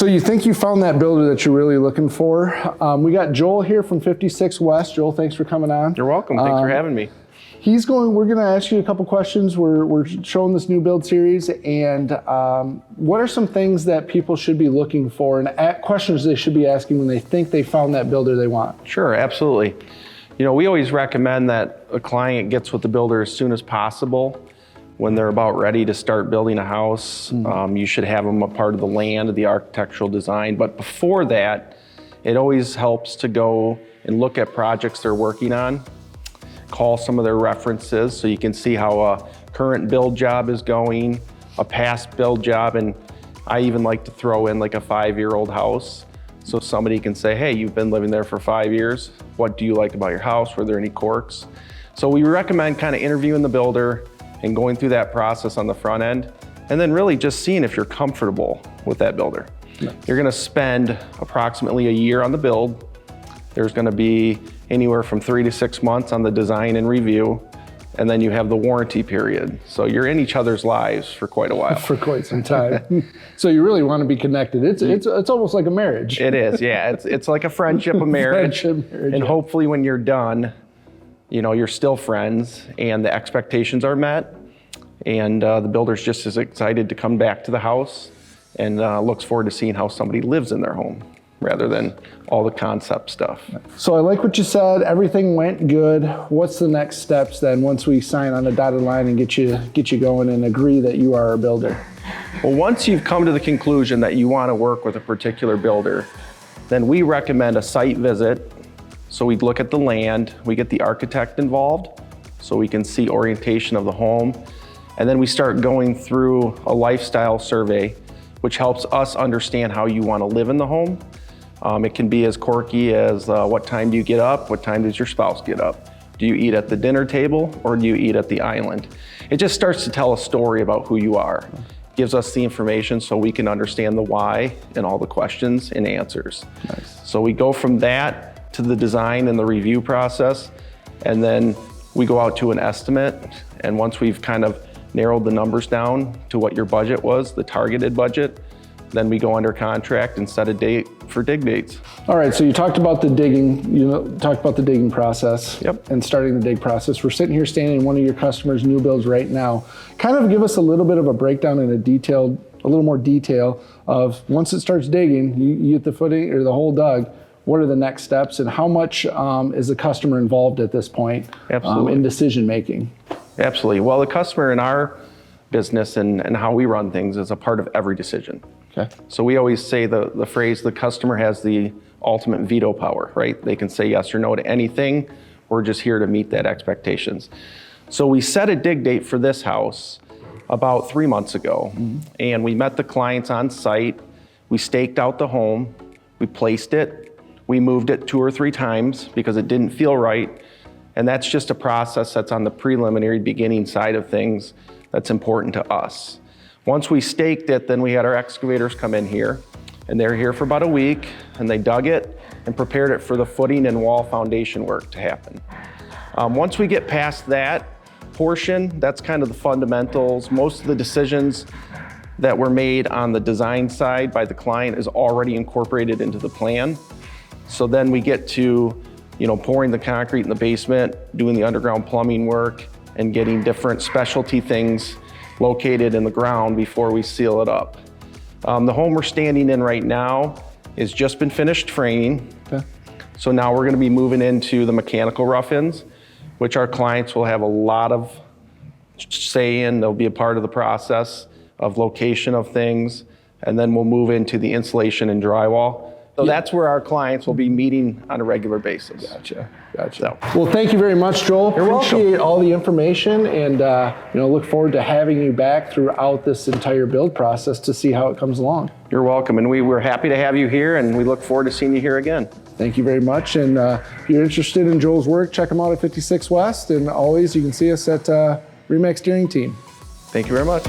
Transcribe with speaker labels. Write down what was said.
Speaker 1: So you think you found that builder that you're really looking for. We got Joel here from 56 West. Joel, thanks for coming on.
Speaker 2: You're welcome. Thanks for having me.
Speaker 1: We're going to ask you a couple questions. We're showing this new build series, and what are some things that people should be looking for and questions they should be asking when they think they found that builder they want?
Speaker 2: Sure, absolutely. We always recommend that a client gets with the builder as soon as possible. When they're about ready to start building a house, you should have them a part of the land, of the architectural design. But before that, it always helps to go and look at projects they're working on, call some of their references so you can see how a current build job is going, a past build job, and I even like to throw in like a 5-year-old house so somebody can say, hey, you've been living there for 5 years. What do you like about your house? Were there any quirks? So we recommend kind of interviewing the builder and going through that process on the front end, and then really just seeing if you're comfortable with that builder. Nice. You're gonna spend approximately a year on the build. There's gonna be anywhere from 3 to 6 months on the design and review, and then you have the warranty period. So you're in each other's lives for quite a while.
Speaker 1: For quite some time. So you really want to be connected. It's almost like a marriage.
Speaker 2: It is, yeah. It's like a friendship, a marriage. And hopefully when you're done, you're still friends and the expectations are met, and the builder's just as excited to come back to the house and looks forward to seeing how somebody lives in their home rather than all the concept stuff.
Speaker 1: So I like what you said. Everything went good. What's the next steps then once we sign on a dotted line and get you going and agree that you are a builder?
Speaker 2: Well, once you've come to the conclusion that you want to work with a particular builder, then we recommend a site visit. So we look at the land, we get the architect involved so we can see orientation of the home, and then we start going through a lifestyle survey, which helps us understand how you want to live in the home. It can be as quirky as what time do you get up, what time does your spouse get up? Do you eat at the dinner table or do you eat at the island? It just starts to tell a story about who you are. Gives us the information so we can understand the why and all the questions and answers.
Speaker 1: Nice.
Speaker 2: So we go from that to the design and the review process, and then we go out to an estimate, and once we've kind of narrowed the numbers down to what your budget was, the targeted budget, then we go under contract and set a date for dig dates.
Speaker 1: All right, so you talked about the digging, talked about the digging process.
Speaker 2: Yep. And
Speaker 1: starting the dig process. We're sitting here standing in one of your customers' new builds right now. Kind of give us a little bit of a breakdown and a little more detail of once it starts digging, you get the footing or the hole dug, what are the next steps and how much is the customer involved at this point in decision making?
Speaker 2: Absolutely. Well, the customer in our business and how we run things is a part of every decision.
Speaker 1: Okay.
Speaker 2: So we always say the phrase, the customer has the ultimate veto power, right? They can say yes or no to anything. We're just here to meet that expectations. So we set a dig date for this house about 3 months ago, and we met the clients on site. We staked out the home, we placed it, we moved it 2 or 3 times because it didn't feel right. And that's just a process that's on the preliminary beginning side of things that's important to us. Once we staked it, then we had our excavators come in here, and they're here for about a week, and they dug it and prepared it for the footing and wall foundation work to happen. Once we get past that portion, that's kind of the fundamentals. Most of the decisions that were made on the design side by the client is already incorporated into the plan. So then we get to, pouring the concrete in the basement, doing the underground plumbing work, and getting different specialty things located in the ground before we seal it up. The home we're standing in right now has just been finished framing.
Speaker 1: Okay.
Speaker 2: So now we're gonna be moving into the mechanical rough-ins, which our clients will have a lot of say in. They'll be a part of the process of location of things, and then we'll move into the insulation and drywall. So that's where our clients will be meeting on a regular basis.
Speaker 1: Gotcha. Well, thank you very much, Joel.
Speaker 2: You're
Speaker 1: Appreciate
Speaker 2: welcome.
Speaker 1: all the information, and look forward to having you back throughout this entire build process to see how it comes along.
Speaker 2: You're welcome, and we're happy to have you here, and we look forward to seeing you here again.
Speaker 1: Thank you very much, and if you're interested in Joel's work, check him out at 56 West, and always you can see us at Remax Steering Team.
Speaker 2: Thank you very much.